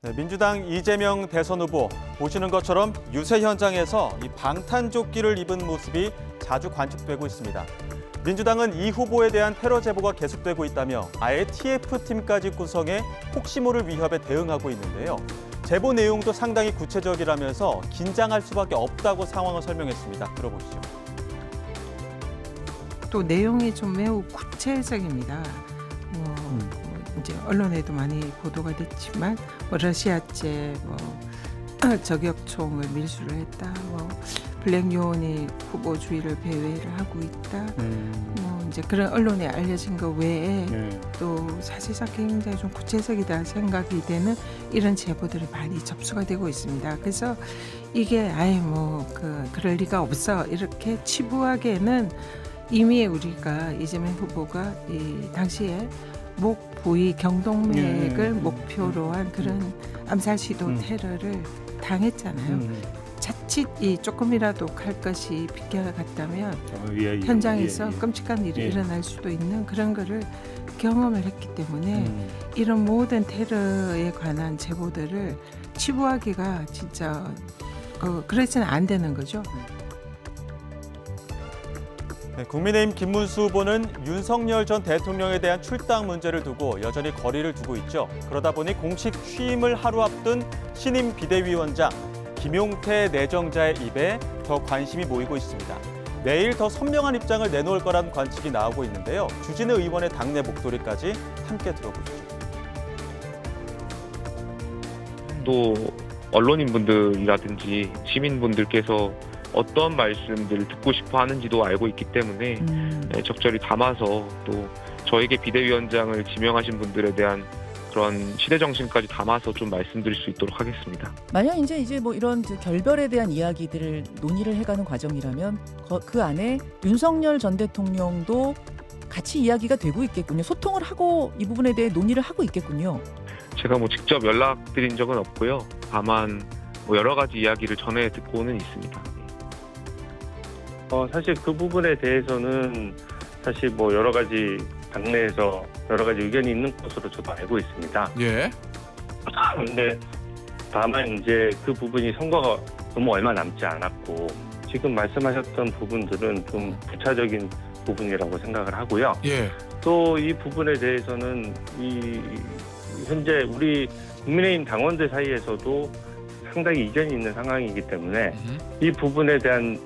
네, 민주당 이재명 대선 후보 보시는 것처럼 유세 현장에서 이 방탄조끼를 입은 모습이 자주 관측되고 있습니다. 민주당은 이 후보에 대한 테러 제보가 계속되고 있다며 아예 TF팀까지 구성해 혹시 모를 위협에 대응하고 있는데요. 제보 내용도 상당히 구체적이라면서 긴장할 수밖에 없다고 상황을 설명했습니다. 들어보시죠. 또 내용이 좀 매우 구체적입니다. 이제 언론에도 많이 보도가 됐지만 러시아제 저격총을 밀수를 했다. 블랙요원이 후보 주의를 배회를 하고 있다. 이제 그런 언론에 알려진 거 외에 또 사실상 굉장히 좀 구체적이다 생각이 되는 이런 제보들이 많이 접수가 되고 있습니다. 그래서 이게 그럴 리가 없어 이렇게 치부하게는 이미 우리가 이재명 후보가 이 당시에 목 부위 경동맥을 목표로 한 그런 암살 시도 테러를 당했잖아요. 자칫 조금이라도 갈 것이 비껴갔다면 현장에서 끔찍한 일이 일어날 수도 있는 그런 거를 경험을 했기 때문에 이런 모든 테러에 관한 제보들을 치부하기가 진짜 그래서는 안 되는 거죠. 네, 국민의힘 김문수 후보는 윤석열 전 대통령에 대한 출당 문제를 두고 여전히 거리를 두고 있죠. 그러다 보니 공식 취임을 하루 앞둔 신임 비대위원장 김용태 내정자의 입에 더 관심이 모이고 있습니다. 내일 더 선명한 입장을 내놓을 거란 관측이 나오고 있는데요. 주진우 의원의 당내 목소리까지 함께 들어보시죠. 또 언론인분들이라든지 시민분들께서 어떤 말씀들을 듣고 싶어 하는지도 알고 있기 때문에 적절히 담아서 또 저에게 비대위원장을 지명하신 분들에 대한 그런 시대 정신까지 담아서 좀 말씀드릴 수 있도록 하겠습니다. 만약 이제 이런 결별에 대한 이야기들을 논의를 해가는 과정이라면 그 안에 윤석열 전 대통령도 같이 이야기가 되고 있겠군요. 소통을 하고 이 부분에 대해 논의를 하고 있겠군요. 제가 직접 연락드린 적은 없고요. 다만 여러 가지 이야기를 전해 듣고는 있습니다. 사실 그 부분에 대해서는 사실 여러 가지 당내에서 여러 가지 의견이 있는 것으로 저도 알고 있습니다. 예. 근데 다만 이제 그 부분이 선거가 너무 얼마 남지 않았고 지금 말씀하셨던 부분들은 좀 부차적인 부분이라고 생각을 하고요. 예. 또 이 부분에 대해서는 이 현재 우리 국민의힘 당원들 사이에서도 상당히 이견이 있는 상황이기 때문에 이 부분에 대한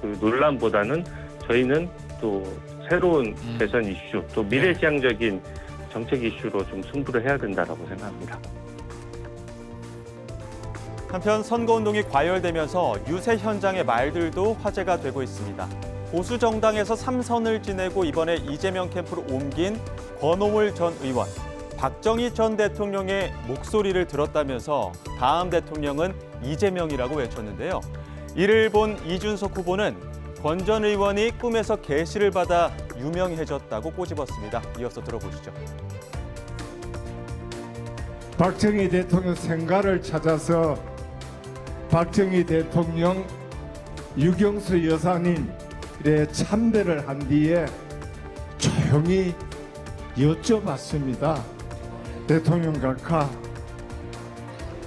그 논란보다는 저희는 또 새로운 대선 이슈, 또 미래지향적인 정책 이슈로 좀 승부를 해야 된다고 생각합니다. 한편 선거운동이 과열되면서 유세 현장의 말들도 화제가 되고 있습니다. 보수 정당에서 3선을 지내고 이번에 이재명 캠프로 옮긴 권오물 전 의원. 박정희 전 대통령의 목소리를 들었다면서 다음 대통령은 이재명이라고 외쳤는데요. 이를 본 이준석 후보는 권 전 의원이 꿈에서 계시를 받아 유명해졌다고 꼬집었습니다. 이어서 들어보시죠. 박정희 대통령 생가를 찾아서 박정희 대통령 유경수 여사님의 참배를 한 뒤에 조용히 여쭤봤습니다. 대통령 각하,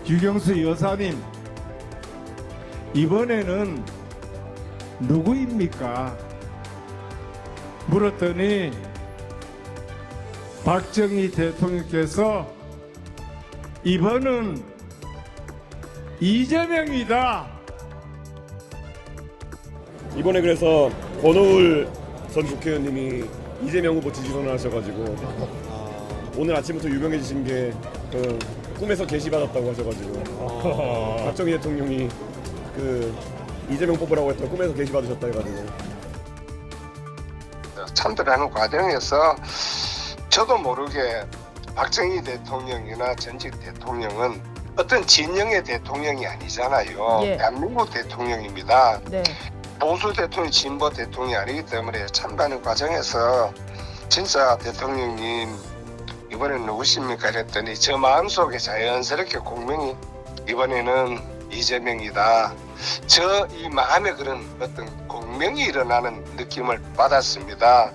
유경수 여사님, 이번에는 누구입니까? 물었더니 박정희 대통령께서 이번은 이재명이다. 이번에 그래서 권오울 전 국회의원님이 이재명 후보 지지선을 하셔가지고 오늘 아침부터 유명해지신 게 꿈에서 계시받았다고 하셔가지고 박정희 대통령이 이재명 뽑으라고 했던 꿈에서 계시받으셨다 해가지고 참배하는 과정에서 저도 모르게 박정희 대통령이나 전직 대통령은 어떤 진영의 대통령이 아니잖아요. 예. 대한민국 대통령입니다. 네. 보수 대통령, 진보 대통령이 아니기 때문에 참배하는 과정에서 진짜 대통령님 이번에는 누구십니까? 이랬더니 저 마음속에 자연스럽게 공명이 이번에는 이재명이다. 저 이 마음에 그런 어떤 공명이 일어나는 느낌을 받았습니다.